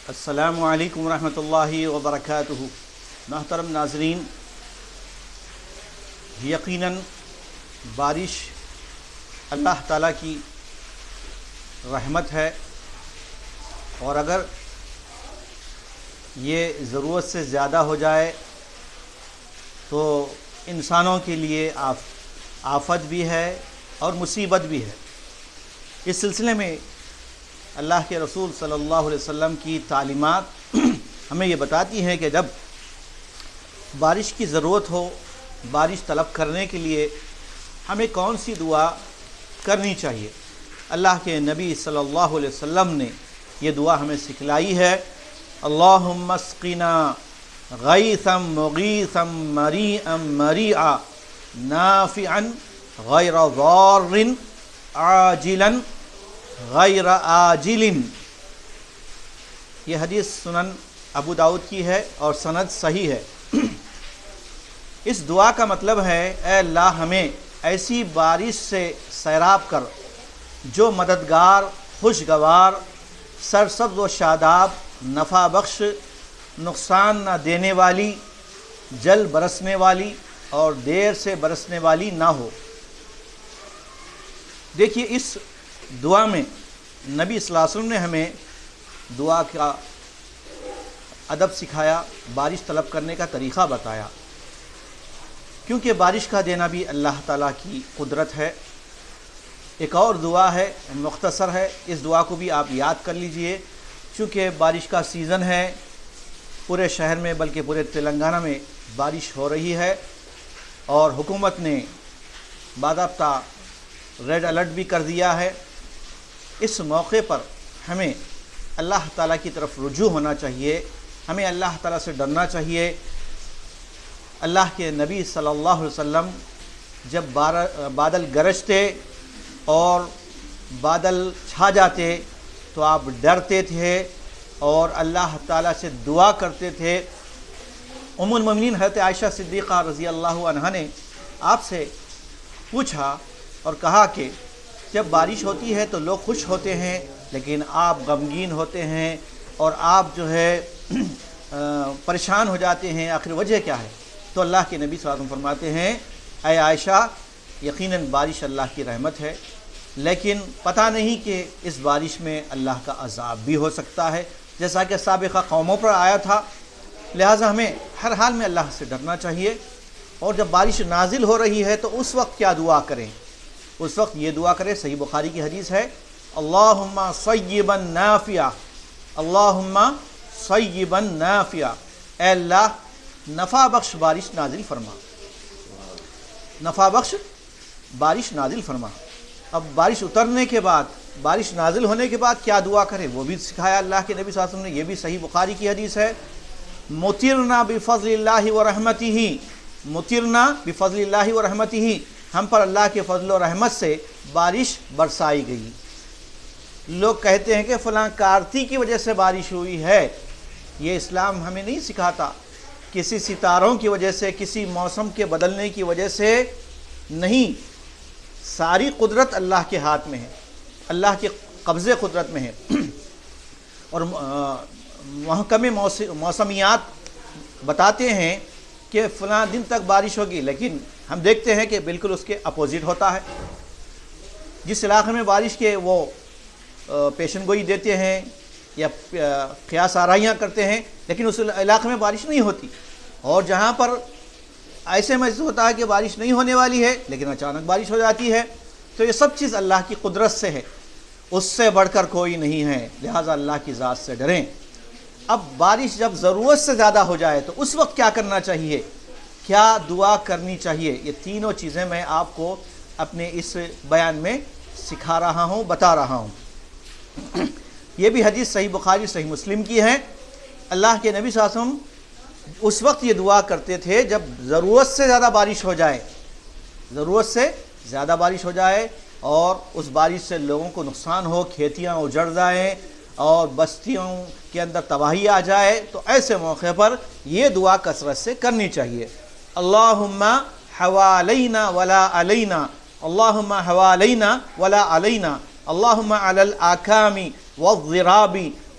السلام علیکم ورحمۃ اللہ وبرکاتہ۔ محترم ناظرین، یقیناً بارش اللہ تعالیٰ کی رحمت ہے، اور اگر یہ ضرورت سے زیادہ ہو جائے تو انسانوں کے لیے آفت بھی ہے اور مصیبت بھی ہے۔ اس سلسلے میں اللہ کے رسول صلی اللہ علیہ وسلم کی تعلیمات ہمیں یہ بتاتی ہیں کہ جب بارش کی ضرورت ہو، بارش طلب کرنے کے لیے ہمیں کون سی دعا کرنی چاہیے۔ اللہ کے نبی صلی اللہ علیہ وسلم نے یہ دعا ہمیں سکھلائی ہے۔ اللہم اسقنا غیثا مغیثا مریعا مریعا نافعا غیر ضار عاجلا غیر آجل۔ یہ حدیث سنن ابو داؤد کی ہے اور سند صحیح ہے۔ اس دعا کا مطلب ہے، اے اللہ ہمیں ایسی بارش سے سیراب کر جو مددگار، خوشگوار، سرسبز و شاداب، نفع بخش، نقصان نہ دینے والی، جل برسنے والی اور دیر سے برسنے والی نہ ہو۔ دیکھیے، اس دعا میں نبی صلی اللہ علیہ وسلم نے ہمیں دعا کا ادب سکھایا، بارش طلب کرنے کا طریقہ بتایا، کیونکہ بارش کا دینا بھی اللہ تعالیٰ کی قدرت ہے۔ ایک اور دعا ہے، مختصر ہے، اس دعا کو بھی آپ یاد کر لیجئے، چونکہ بارش کا سیزن ہے، پورے شہر میں بلکہ پورے تلنگانہ میں بارش ہو رہی ہے، اور حکومت نے باضابطہ ریڈ الرٹ بھی کر دیا ہے۔ اس موقع پر ہمیں اللہ تعالیٰ کی طرف رجوع ہونا چاہیے، ہمیں اللہ تعالیٰ سے ڈرنا چاہیے۔ اللہ کے نبی صلی اللہ علیہ وسلم جب بادل گرجتے اور بادل چھا جاتے تو آپ ڈرتے تھے اور اللہ تعالیٰ سے دعا کرتے تھے۔ ام المومنین حضرت عائشہ صدیقہ رضی اللہ عنہا نے آپ سے پوچھا اور کہا کہ جب بارش ہوتی ہے تو لوگ خوش ہوتے ہیں، لیکن آپ غمگین ہوتے ہیں اور آپ جو ہے پریشان ہو جاتے ہیں، آخر وجہ کیا ہے؟ تو اللہ کے نبی صلی اللہ علیہ وسلم فرماتے ہیں، اے عائشہ، یقیناً بارش اللہ کی رحمت ہے، لیکن پتہ نہیں کہ اس بارش میں اللہ کا عذاب بھی ہو سکتا ہے، جیسا کہ سابقہ قوموں پر آیا تھا۔ لہٰذا ہمیں ہر حال میں اللہ سے ڈرنا چاہیے، اور جب بارش نازل ہو رہی ہے تو اس وقت کیا دعا کریں؟ اس وقت یہ دعا کریں، صحیح بخاری کی حدیث ہے، اللہم صیبا نافعا، اللہم صیبا نافعا، اے اللہ نفع بخش بارش نازل فرما، نفع بخش بارش نازل فرما۔ اب بارش اترنے کے بعد، بارش نازل ہونے کے بعد کیا دعا کریں وہ بھی سکھایا اللہ کے نبی صلی اللہ علیہ وسلم نے، یہ بھی صحیح بخاری کی حدیث ہے۔ مطرنا بفضل اللہ ورحمتہ، مطرنا بفضل اللہ ورحمتہ، ہم پر اللہ کے فضل و رحمت سے بارش برسائی گئی۔ لوگ کہتے ہیں کہ فلاں کارتی کی وجہ سے بارش ہوئی ہے، یہ اسلام ہمیں نہیں سکھاتا۔ کسی ستاروں کی وجہ سے، کسی موسم کے بدلنے کی وجہ سے نہیں، ساری قدرت اللہ کے ہاتھ میں ہے، اللہ کے قبضے قدرت میں ہے۔ اور محکم موسمیات بتاتے ہیں کہ فلاں دن تک بارش ہوگی، لیکن ہم دیکھتے ہیں کہ بالکل اس کے اپوزٹ ہوتا ہے۔ جس علاقے میں بارش کے وہ پیشن گوئی دیتے ہیں یا قیاس آرائیاں کرتے ہیں، لیکن اس علاقے میں بارش نہیں ہوتی، اور جہاں پر ایسے محسوس ہوتا ہے کہ بارش نہیں ہونے والی ہے لیکن اچانک بارش ہو جاتی ہے۔ تو یہ سب چیز اللہ کی قدرت سے ہے، اس سے بڑھ کر کوئی نہیں ہے، لہٰذا اللہ کی ذات سے ڈریں۔ اب بارش جب ضرورت سے زیادہ ہو جائے تو اس وقت کیا کرنا چاہیے، کیا دعا کرنی چاہیے، یہ تینوں چیزیں میں آپ کو اپنے اس بیان میں سکھا رہا ہوں، بتا رہا ہوں۔ یہ بھی حدیث صحیح بخاری صحیح مسلم کی ہے۔ اللہ کے نبی صلی اللہ علیہ وسلم اس وقت یہ دعا کرتے تھے جب ضرورت سے زیادہ بارش ہو جائے، ضرورت سے زیادہ بارش ہو جائے اور اس بارش سے لوگوں کو نقصان ہو، کھیتیاں اجڑ جائیں اور بستیوں کے اندر تباہی آ جائے، تو ایسے موقع پر یہ دعا کثرت سے کرنی چاہیے۔ اللہم حوالینا ولا علینا، اللہم حوالینا ولا علینا، اللہم علی الاکام والضراب